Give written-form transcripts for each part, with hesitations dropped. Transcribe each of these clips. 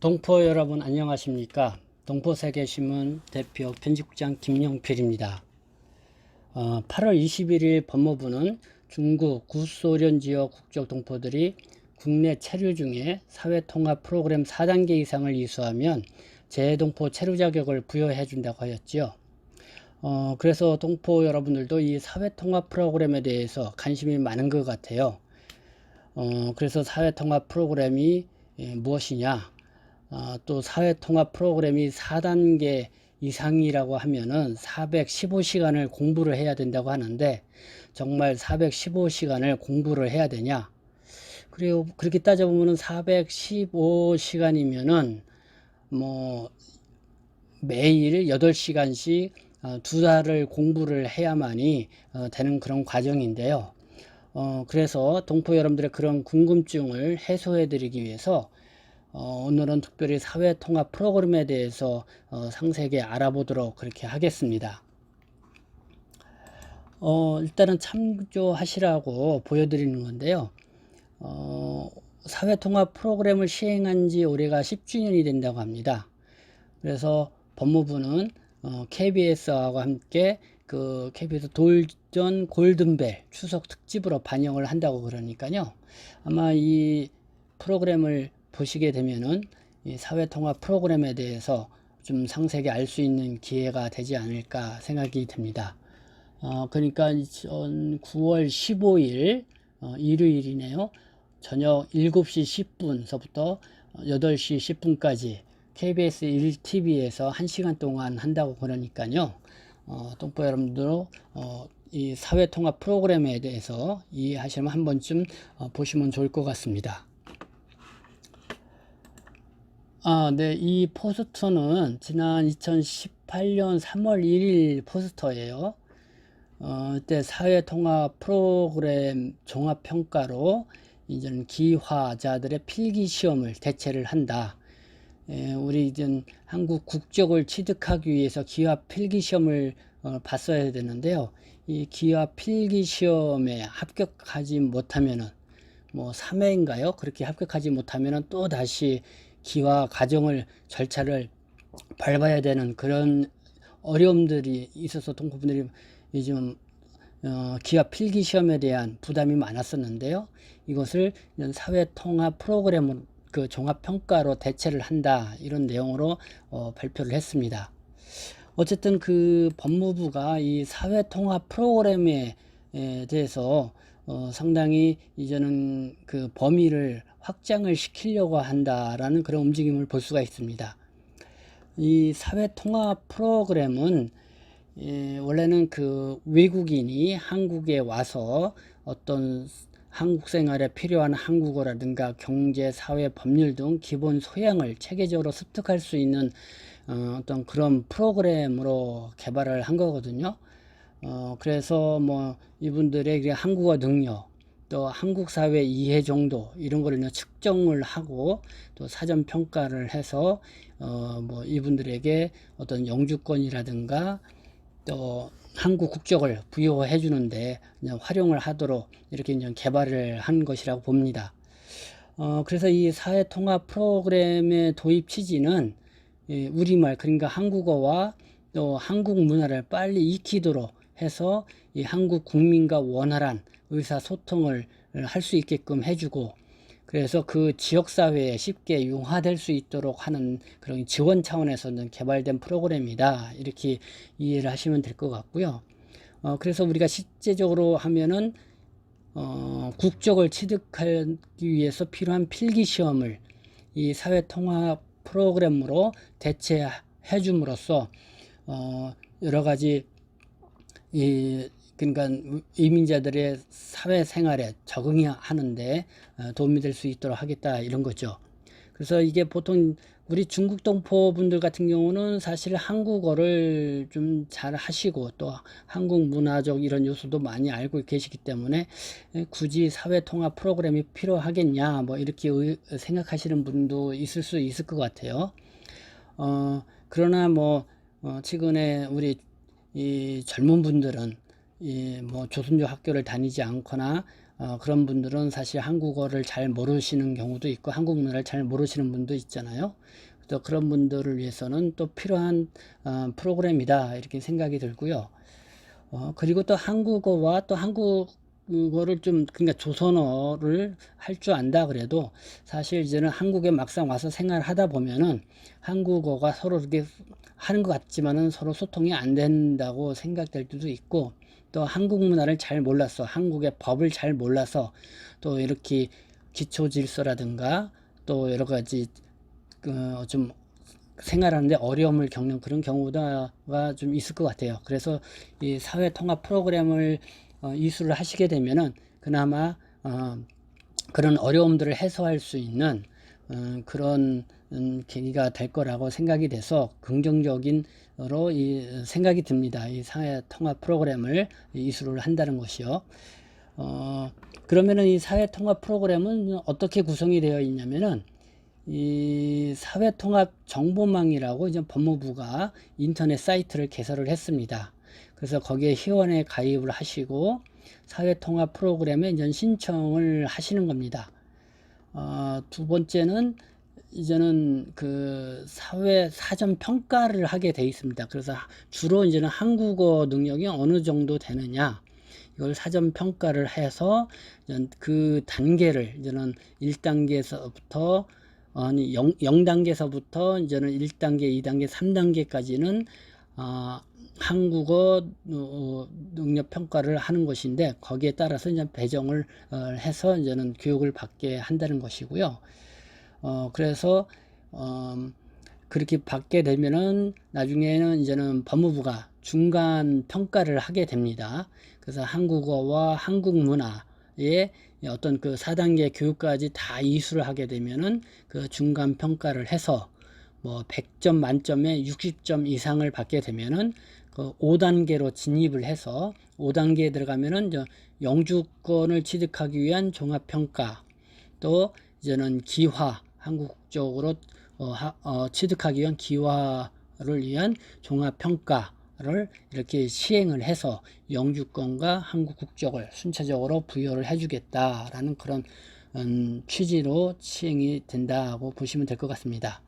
동포 여러분 안녕하십니까? 동포세계신문 대표 편집국장 김영필입니다. 8월 21일 법무부는 중국 구소련 지역 국적 동포들이 국내 체류 중에 사회통합 프로그램 4단계 이상을 이수하면 재동포 체류 자격을 부여해 준다고 하였지요. 그래서 동포 여러분들도 이 사회통합 프로그램에 대해서 관심이 많은 것 같아요. 그래서 사회통합 프로그램이 무엇이냐, 또 사회통합 프로그램이 4단계 이상이라고 하면은 415시간을 공부를 해야 된다고 하는데, 정말 415시간을 공부를 해야 되냐? 그리고 그렇게 따져보면은 415시간이면은 뭐 매일 8시간씩 2달을 공부를 해야만이 되는 그런 과정인데요. 그래서 동포 여러분들의 그런 궁금증을 해소해 드리기 위해서 오늘은 특별히 사회통합 프로그램에 대해서 상세하게 알아보도록 그렇게 하겠습니다. 일단은 참조하시라고 보여드리는 건데요. 사회통합 프로그램을 시행한 지 올해가 10주년이 된다고 합니다. 그래서 법무부는 KBS와 함께 그 KBS 돌전 골든벨 추석 특집으로 반영을 한다고 그러니까요. 아마 이 프로그램을 보시게 되면은 이 사회통합 프로그램에 대해서 좀 상세하게 알 수 있는 기회가 되지 않을까 생각이 듭니다. 그러니까 9월 15일 일요일이네요. 저녁 7시 10분서부터 8시 10분까지 KBS 1TV에서 1시간 동안 한다고 그러니까요. 동포 여러분들 이 사회통합 프로그램에 대해서 이해하시면 한 번쯤 보시면 좋을 것 같습니다. 네, 이 포스터는 지난 2018년 3월 1일 포스터예요. 그때 사회통합 프로그램 종합평가로 이제는 기화자들의 필기시험을 대체를 한다. 우리 이제 한국 국적을 취득하기 위해서 기화 필기시험을 봤어야 되는데요. 이 기화 필기시험에 합격하지 못하면은 뭐 3회인가요? 그렇게 합격하지 못하면은 또 다시 기화 과정을 절차를 밟아야 되는 그런 어려움들이 있어서 동포분들이 요즘 기하 필기 시험에 대한 부담이 많았었는데요. 이것을 사회통합 프로그램 그 종합평가로 대체를 한다, 이런 내용으로 발표를 했습니다. 어쨌든 그 법무부가 이 사회통합 프로그램에 대해서 상당히 이제는 그 범위를 확장을 시키려고 한다라는 그런 움직임을 볼 수가 있습니다. 이 사회통합 프로그램은 원래는 그 외국인이 한국에 와서 어떤 한국 생활에 필요한 한국어라든가 경제, 사회, 법률 등 기본 소양을 체계적으로 습득할 수 있는 어떤 그런 프로그램으로 개발을 한 거거든요. 그래서 뭐 이분들의 한국어 능력, 또 한국 사회 이해 정도, 이런 거를 측정을 하고 또 사전 평가를 해서 뭐 이분들에게 어떤 영주권이라든가 또 한국 국적을 부여해 주는데 활용을 하도록 이렇게 이제 개발을 한 것이라고 봅니다. 그래서 이 사회통합 프로그램의 도입 취지는 우리말, 그러니까 한국어와 또 한국 문화를 빨리 익히도록 해서 이 한국 국민과 원활한 의사소통을 할 수 있게끔 해주고, 그래서 그 지역사회에 쉽게 융화될 수 있도록 하는 그런 지원 차원에서는 개발된 프로그램이다, 이렇게 이해를 하시면 될 것 같고요. 그래서 우리가 실제적으로 하면은 국적을 취득하기 위해서 필요한 필기시험을 이 사회통합 프로그램으로 대체해 줌으로써 여러 가지 그러니까 이민자들의 사회생활에 적응하는데 도움이 될 수 있도록 하겠다, 이런 거죠. 그래서 이게 보통 우리 중국 동포분들 같은 경우는 사실 한국어를 좀 잘 하시고 또 한국 문화적 이런 요소도 많이 알고 계시기 때문에 굳이 사회통합 프로그램이 필요하겠냐, 뭐 이렇게 생각하시는 분도 있을 수 있을 것 같아요. 그러나 뭐 최근에 우리 이 젊은 분들은 뭐 조선족 학교를 다니지 않거나 그런 분들은 사실 한국어를 잘 모르시는 경우도 있고 한국 문화를 잘 모르시는 분도 있잖아요. 또 그런 분들을 위해서는 또 필요한 프로그램이다 이렇게 생각이 들고요. 그리고 또 한국어와 또 한국어를 좀, 그러니까 조선어를 할 줄 안다 그래도 사실 이제는 한국에 막상 와서 생활하다 보면은 한국어가 서로 이렇게 하는 것 같지만은 서로 소통이 안 된다고 생각될 때도 있고, 또 한국 문화를 잘 몰라서, 한국의 법을 잘 몰라서 또 이렇게 기초 질서라든가 또 여러 가지 좀 생활하는데 어려움을 겪는 그런 경우가 좀 있을 것 같아요. 그래서 이 사회 통합 프로그램을 이수를 하시게 되면은 그나마 그런 어려움들을 해소할 수 있는 그런 계기가 될 거라고 생각이 돼서 긍정적인으로 생각이 듭니다. 이 사회 통합 프로그램을 이수를 한다는 것이요. 그러면은 이 사회 통합 프로그램은 어떻게 구성이 되어 있냐면은 이 사회통합정보망이라고 이제 법무부가 인터넷 사이트를 개설을 했습니다. 그래서 거기에 회원에 가입을 하시고 사회통합 프로그램에 이제 신청을 하시는 겁니다. 두 번째는 이제는 그 사회 사전 평가를 하게 돼 있습니다. 그래서 주로 이제는 한국어 능력이 어느 정도 되느냐 이걸 사전 평가를 해서 그 단계를 이제는 1단계에서부터 아니 0단계에서부터 이제는 1단계, 2단계, 3단계까지는 한국어 능력 평가를 하는 것인데 거기에 따라서 이제 배정을 해서 이제는 교육을 받게 한다는 것이고요. 그래서 그렇게 받게 되면은 나중에는 이제는 법무부가 중간 평가를 하게 됩니다. 그래서 한국어와 한국 문화의 어떤 그 4단계 교육까지 다 이수를 하게 되면은 그 중간 평가를 해서 뭐 100점 만점에 60점 이상을 받게 되면은 그 5단계로 진입을 해서 5단계에 들어가면은 영주권을 취득하기 위한 종합평가, 또 이제는 기화, 한국 쪽으로 취득하기 위한 기화를 위한 종합평가를 이렇게 시행을 해서 영주권과 한국 국적을 순차적으로 부여를 해주겠다라는 그런 취지로 시행이 된다고 보시면 될 것 같습니다.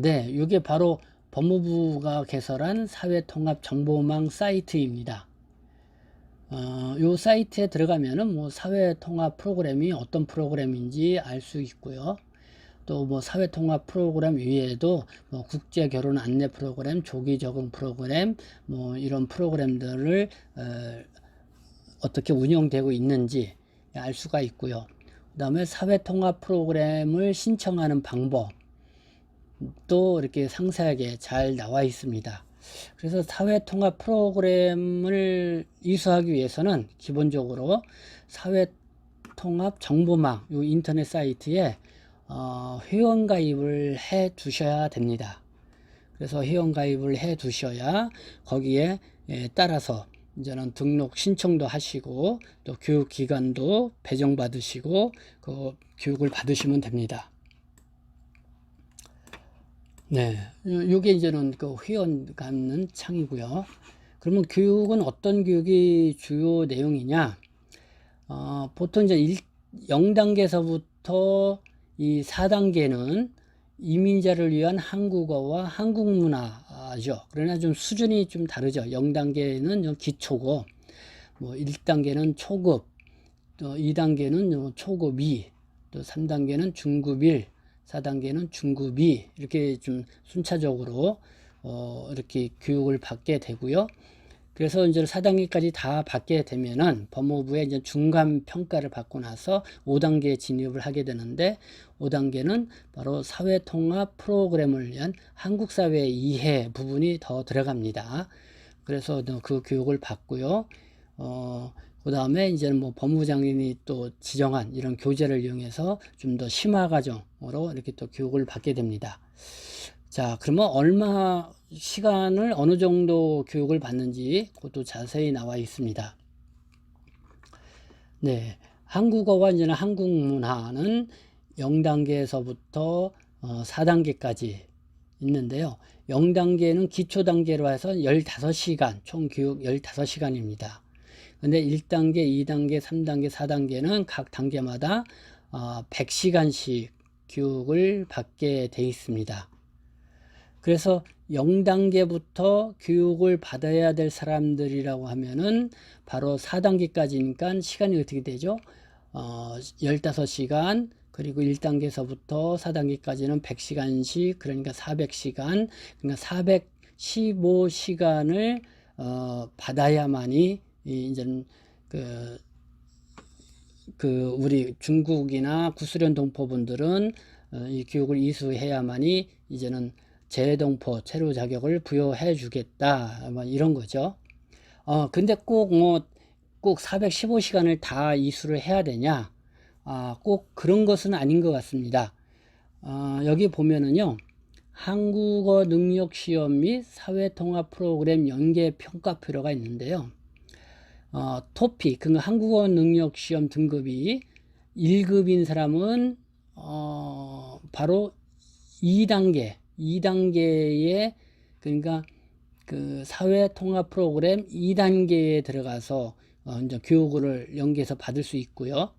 네, 이게 바로 법무부가 개설한 사회통합정보망 사이트입니다. 요 사이트에 들어가면은 뭐 사회통합 프로그램이 어떤 프로그램인지 알 수 있고요. 또 뭐 사회통합 프로그램 외에도 뭐 국제결혼 안내 프로그램, 조기 적응 프로그램, 뭐 이런 프로그램들을 어떻게 운영되고 있는지 알 수가 있고요. 그 다음에 사회통합 프로그램을 신청하는 방법 또 이렇게 상세하게 잘 나와 있습니다. 그래서 사회통합 프로그램을 이수하기 위해서는 기본적으로 사회통합 정보망 이 인터넷 사이트에 회원 가입을 해 두셔야 됩니다. 그래서 회원 가입을 해 두셔야 거기에 따라서 이제는 등록 신청도 하시고 또 교육 기간도 배정 받으시고 그 교육을 받으시면 됩니다. 네, 요게 이제는 그 회원 갖는 창이고요. 그러면 교육은 어떤 교육이 주요 내용이냐? 보통 이제 0단계에서부터 이 4단계는 이민자를 위한 한국어와 한국 문화죠. 그러나 좀 수준이 좀 다르죠. 0단계는 좀 기초고, 뭐 1단계는 초급, 또 2단계는 초급 2, 또 3단계는 중급 1, 4단계는 중급 2 이렇게 좀 순차적으로 이렇게 교육을 받게 되고요. 그래서 이제 4단계까지 다 받게 되면은 법무부의 이제 중간 평가를 받고 나서 5단계에 진입을 하게 되는데 5단계는 바로 사회통합 프로그램을 위한 한국 사회 이해 부분이 더 들어갑니다. 그래서 그 교육을 받고요. 그 다음에 이제는 뭐 법무장관이 또 지정한 이런 교재를 이용해서 좀 더 심화 과정으로 이렇게 또 교육을 받게 됩니다. 자, 그러면 얼마 시간을 어느 정도 교육을 받는지 그것도 자세히 나와 있습니다. 네, 한국어와 이제는 한국 문화는 0단계에서부터 4단계까지 있는데요. 0단계는 기초 단계로 해서 15시간, 총 교육 15시간입니다. 근데 1단계, 2단계, 3단계, 4단계는 각 단계마다 100시간씩 교육을 받게 돼 있습니다. 그래서 0단계부터 교육을 받아야 될 사람들이라고 하면은 바로 4단계까지니까 시간이 어떻게 되죠? 15시간, 그리고 1단계에서부터 4단계까지는 100시간씩, 그러니까 400시간, 그러니까 415시간을 받아야만이 이제는 우리 중국이나 구수련 동포분들은 이 교육을 이수해야만이 이제는 재동포 체류 자격을 부여해 주겠다, 뭐 이런 거죠. 근데 꼭 415시간을 다 이수를 해야 되냐? 꼭 그런 것은 아닌 것 같습니다. 여기 보면은요, 한국어 능력 시험 및 사회통합 프로그램 연계 평가표가 있는데요. 토픽, 그러니까 한국어 능력 시험 등급이 1급인 사람은 바로 2단계에 그러니까 그 사회통합 프로그램 2단계에 들어가서 이제 교육을 연계해서 받을 수 있고요.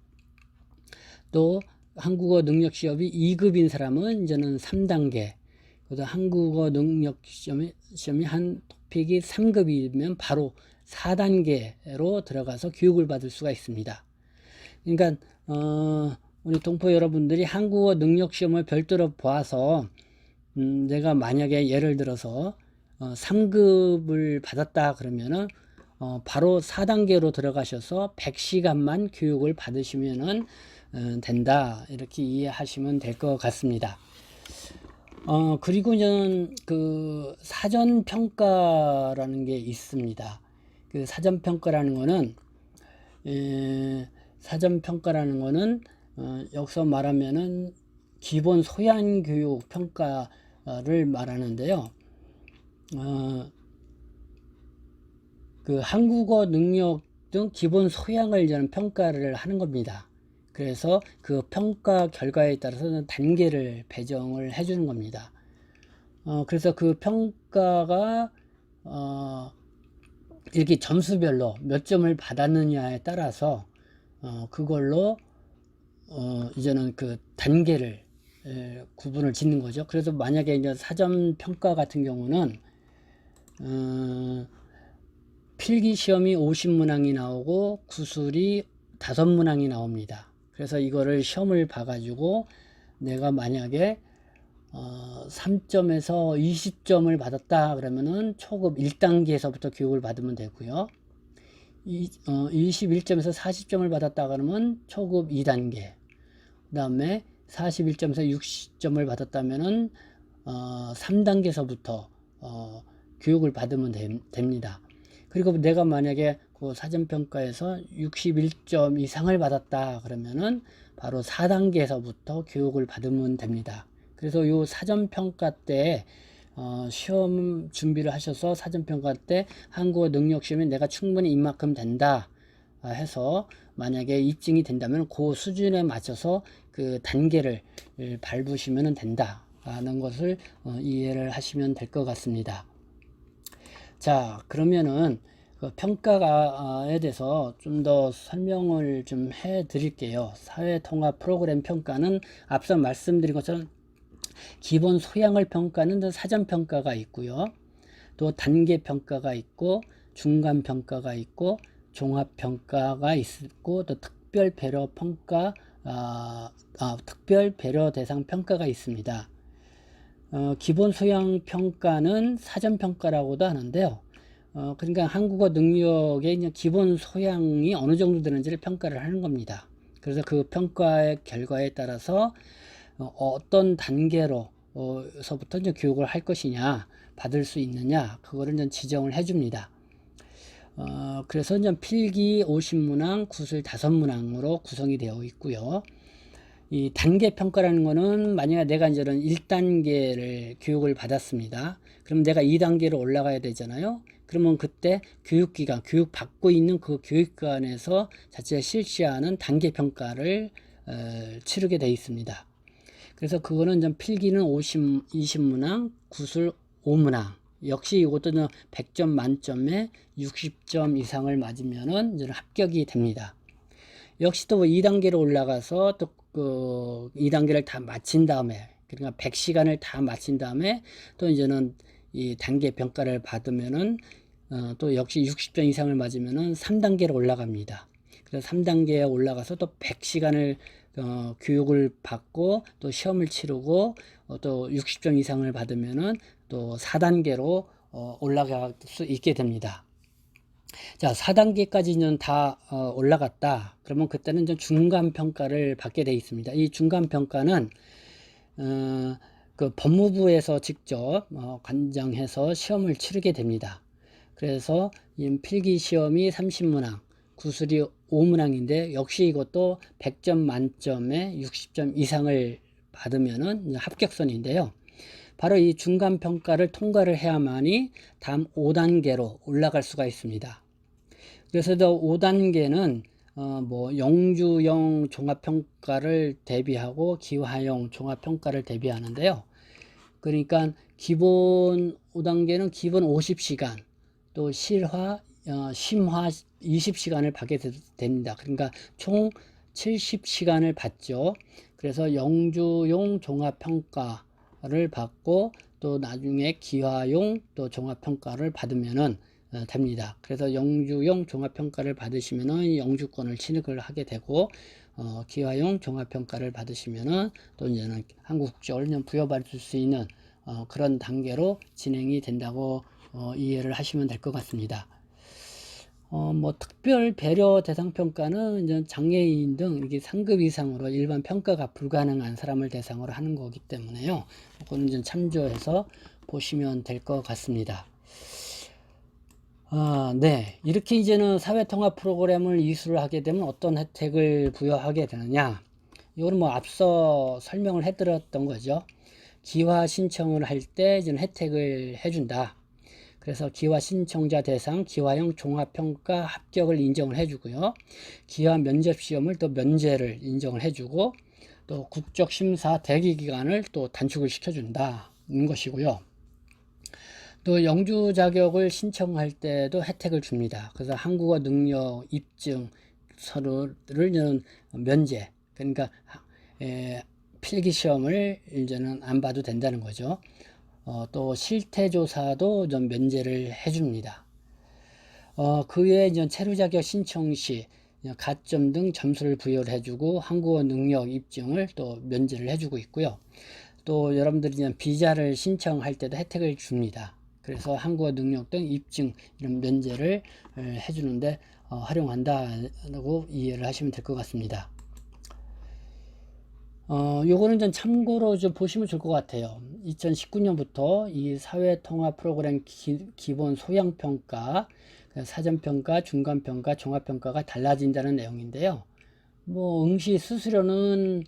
또 한국어 능력 시험이 2급인 사람은 이제는 3단계. 그래서 한국어 능력 시험이 한 토픽이 3급이면 바로 4단계로 들어가서 교육을 받을 수가 있습니다. 그러니까 우리 동포 여러분들이 한국어 능력 시험을 별도로 보아서 내가 만약에 예를 들어서 3급을 받았다 그러면은 바로 4단계로 들어가셔서 100시간만 교육을 받으시면은 된다, 이렇게 이해하시면 될 것 같습니다. 그리고 저는 그 사전평가라는 게 있습니다. 그 사전평가라는 거는 여기서 말하면은 기본 소양 교육 평가를 말하는데요. 그 한국어 능력 등 기본 소양을 저는 평가를 하는 겁니다. 그래서 그 평가 결과에 따라서는 단계를 배정을 해주는 겁니다. 그래서 그 평가가 이렇게 점수별로 몇 점을 받았느냐에 따라서 그걸로 이제는 그 단계를 구분을 짓는 거죠. 그래서 만약에 이제 사전 평가 같은 경우는 필기 시험이 50문항이 나오고 구술이 5문항이 나옵니다. 그래서 이거를 시험을 봐가지고 내가 만약에 3점에서 20점을 받았다 그러면은 초급 1단계에서부터 교육을 받으면 되고요. 21점에서 40점을 받았다 그러면 초급 2단계, 그 다음에 41점에서 60점을 받았다면은 3단계에서부터 교육을 받으면 됩니다. 그리고 내가 만약에 그 사전평가에서 61점 이상을 받았다 그러면은 바로 4단계에서부터 교육을 받으면 됩니다. 그래서 요 사전평가 때 시험 준비를 하셔서 사전평가 때 한국어 능력 시험에 내가 충분히 이만큼 된다 해서 만약에 입증이 된다면 그 수준에 맞춰서 그 단계를 밟으시면 된다는 것을 이해를 하시면 될 것 같습니다. 자, 그러면은 그 평가에 대해서 좀 더 설명을 좀 해 드릴게요. 사회통합 프로그램 평가는 앞서 말씀드린 것처럼 기본 소양을 평가는 사전 평가가 있고요. 또 단계 평가가 있고 중간 평가가 있고 종합 평가가 있고 또 특별 배려 평가, 특별 배려 대상 평가가 있습니다. 기본 소양 평가는 사전 평가라고도 하는데요. 그러니까 한국어 능력의 기본 소양이 어느 정도 되는지를 평가를 하는 겁니다. 그래서 그 평가의 결과에 따라서 어떤 단계로서부터 이제 교육을 할 것이냐, 받을 수 있느냐, 그거를 이제 지정을 해줍니다. 그래서 이제 필기 50문항, 구술 5문항으로 구성이 되어 있고요. 이 단계 평가라는 거는 만약에 내가 이제는 1단계를 교육을 받았습니다. 그럼 내가 2단계로 올라가야 되잖아요. 그러면 그때 교육기관, 교육받고 있는 그 교육기관에서 자체가 실시하는 단계 평가를 치르게 되어 있습니다. 그래서 그거는 좀 필기는 20문항, 구술 5문항 역시 이것도 100점 만점에 60점 이상을 맞으면은 이제 합격이 됩니다. 역시 또 2단계로 올라가서 또 그 2단계를 다 마친 다음에, 그러니까 100시간을 다 마친 다음에 또 이제는 이 단계 평가를 받으면은 또 역시 60점 이상을 맞으면은 3단계로 올라갑니다. 그래서 3단계에 올라가서 또 100시간을 교육을 받고 또 시험을 치르고 또 60점 이상을 받으면은 또 4단계로 올라갈 수 있게 됩니다. 자, 4단계까지는 다 올라갔다. 그러면 그때는 이제 중간 평가를 받게 되어 있습니다. 이 중간 평가는 그 법무부에서 직접 관장해서 시험을 치르게 됩니다. 그래서 이 필기 시험이 30문항, 구술이 5문항인데 역시 이것도 100점 만점에 60점 이상을 받으면은 합격선인데요. 바로 이 중간 평가를 통과를 해야만이 다음 5단계로 올라갈 수가 있습니다. 그래서 5단계는 뭐 영주형 종합평가를 대비하고 기화형 종합평가를 대비하는데요. 그러니까 기본 5단계는 기본 50시간, 또 실화, 심화 20시간을 받게 됩니다. 그러니까 총 70시간을 받죠. 그래서 영주용 종합평가를 받고 또 나중에 기화용 또 종합평가를 받으면은 됩니다. 그래서 영주용 종합평가를 받으시면은 영주권을 취득을 하게 되고 기화용 종합평가를 받으시면은 또 이제는 한국 국적을 부여받을 수 있는 그런 단계로 진행이 된다고 이해를 하시면 될 것 같습니다. 뭐 특별 배려 대상 평가는 이제 장애인 등 이렇게 상급 이상으로 일반 평가가 불가능한 사람을 대상으로 하는 거기 때문에요. 그거는 좀 참조해서 보시면 될 것 같습니다. 네. 이렇게 이제는 사회통합 프로그램을 이수를 하게 되면 어떤 혜택을 부여하게 되느냐. 이거는 뭐 앞서 설명을 해드렸던 거죠. 기화 신청을 할 때 이제 혜택을 해준다. 그래서 기화 신청자 대상 기화형 종합평가 합격을 인정을 해주고요. 기화 면접시험을 또 면제를 인정을 해주고 또 국적심사 대기기간을 또 단축을 시켜준다는 것이고요. 또 영주 자격을 신청할 때도 혜택을 줍니다. 그래서 한국어 능력 입증 서류를 면제, 그러니까 필기 시험을 이제는 안 봐도 된다는 거죠. 또 실태조사도 좀 면제를 해줍니다. 그 외에 이제 체류 자격 신청 시 가점 등 점수를 부여를 해주고 한국어 능력 입증을 또 면제를 해주고 있고요. 또 여러분들이 이제 비자를 신청할 때도 혜택을 줍니다. 그래서 한국어 능력 등 입증 이런 면제를 해주는데 활용한다고 이해를 하시면 될 것 같습니다. 요거는 좀 참고로 좀 보시면 좋을 것 같아요. 2019년부터 이 사회통합 프로그램 기본 소양평가, 사전평가, 중간평가, 종합평가가 달라진다는 내용인데요. 뭐 응시 수수료는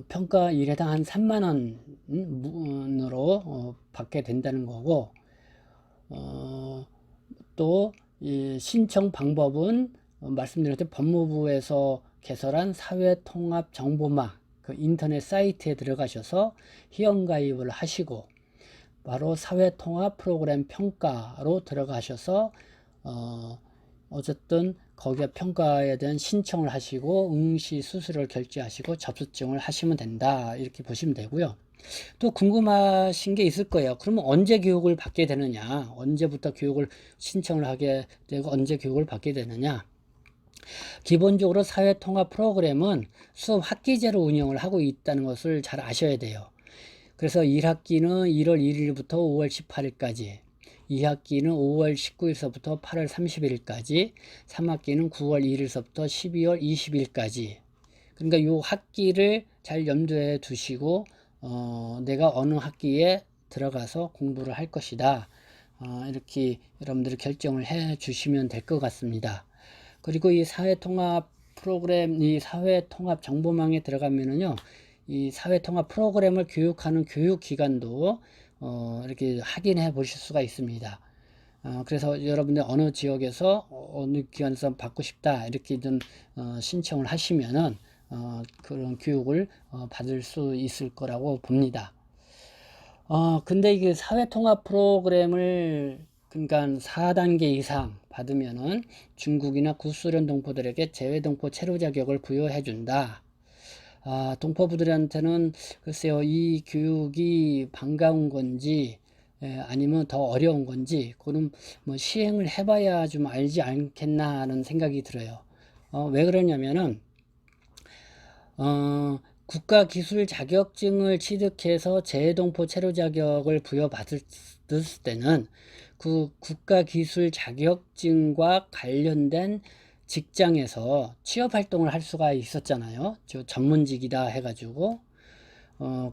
평가 일회당 한 3만원으로 받게 된다는 거고, 또 이 신청 방법은 말씀드렸듯이 법무부에서 개설한 사회통합 정보망 그 인터넷 사이트에 들어가셔서 회원가입을 하시고 바로 사회통합 프로그램 평가로 들어가셔서 어쨌든 거기에 평가에 대한 신청을 하시고 응시 수수료를 결제하시고 접수증을 하시면 된다 이렇게 보시면 되고요. 또 궁금하신 게 있을 거예요. 그러면 언제 교육을 받게 되느냐, 언제부터 교육을 신청을 하게 되고 언제 교육을 받게 되느냐. 기본적으로 사회통합 프로그램은 수업 학기제로 운영을 하고 있다는 것을 잘 아셔야 돼요. 그래서 1학기는 1월 1일부터 5월 18일까지, 2학기는 5월 19일서부터 8월 30일까지, 3학기는 9월 1일서부터 12월 20일까지. 그러니까 이 학기를 잘 염두에 두시고 내가 어느 학기에 들어가서 공부를 할 것이다. 이렇게 여러분들이 결정을 해 주시면 될 것 같습니다. 그리고 이 사회통합 프로그램, 이 사회통합 정보망에 들어가면은요, 이 사회통합 프로그램을 교육하는 교육기관도 이렇게 확인해 보실 수가 있습니다. 그래서 여러분들 어느 지역에서 어느 기관에서 받고 싶다 이렇게 좀 신청을 하시면은 그런 교육을 받을 수 있을 거라고 봅니다. 근데 이게 사회통합 프로그램을 그러니까 4단계 이상 받으면은 중국이나 구소련 동포들에게 재외동포 체류 자격을 부여해 준다. 동포부들한테는 글쎄요, 이 교육이 반가운 건지, 아니면 더 어려운 건지, 그는 뭐 시행을 해봐야 좀 알지 않겠나 하는 생각이 들어요. 왜 그러냐면은, 국가 기술 자격증을 취득해서 재동포 체류 자격을 부여받을 때는 그 국가 기술 자격증과 관련된 직장에서 취업 활동을 할 수가 있었잖아요. 저 전문직이다 해가지고.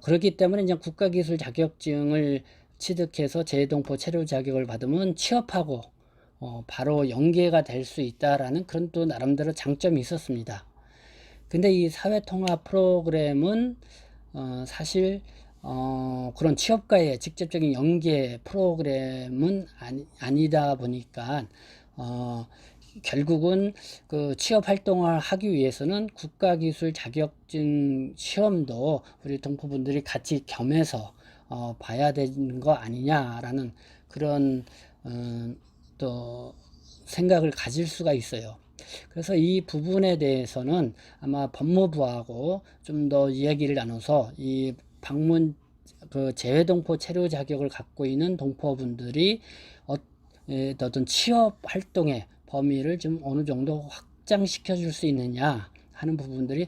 그렇기 때문에 이제 국가 기술 자격증을 취득해서 재동포 체류 자격을 받으면 취업하고 바로 연계가 될 수 있다라는 그런 또 나름대로 장점이 있었습니다. 근데 이 사회통합 프로그램은 사실 그런 취업과의 직접적인 연계 프로그램은 아니다 보니까 결국은 그 취업 활동을 하기 위해서는 국가기술 자격증 시험도 우리 동포분들이 같이 겸해서 봐야 되는 거 아니냐라는 그런 또 생각을 가질 수가 있어요. 그래서 이 부분에 대해서는 아마 법무부하고 좀 더 이야기를 나눠서 이 방문 그 재외동포 체류 자격을 갖고 있는 동포분들이 어떤 취업 활동의 범위를 좀 어느 정도 확장시켜 줄 수 있느냐 하는 부분들이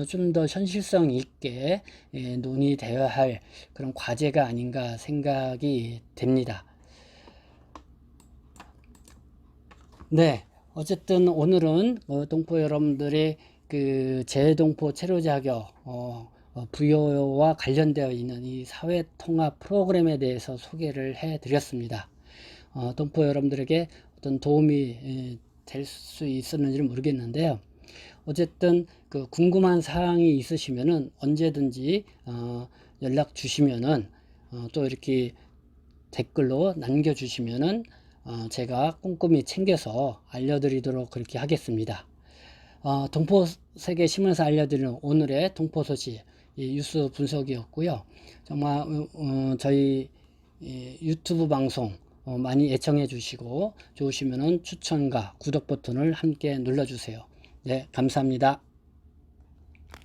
좀 더 현실성 있게 논의되어야 할 그런 과제가 아닌가 생각이 됩니다. 네, 어쨌든 오늘은 동포 여러분들의 그 재동포 체류 자격 부여와 관련되어 있는 이 사회 통합 프로그램에 대해서 소개를 해 드렸습니다. 동포 여러분들에게 어떤 도움이 될 수 있었는지는 모르겠는데요. 어쨌든 그 궁금한 사항이 있으시면은 언제든지 연락 주시면은 또 이렇게 댓글로 남겨주시면은 제가 꼼꼼히 챙겨서 알려드리도록 그렇게 하겠습니다. 동포세계 신문에서 알려드리는 오늘의 동포 소식 뉴스 분석이었고요. 정말 저희 유튜브 방송 많이 애청해 주시고 좋으시면은 추천과 구독 버튼을 함께 눌러주세요. 네, 감사합니다.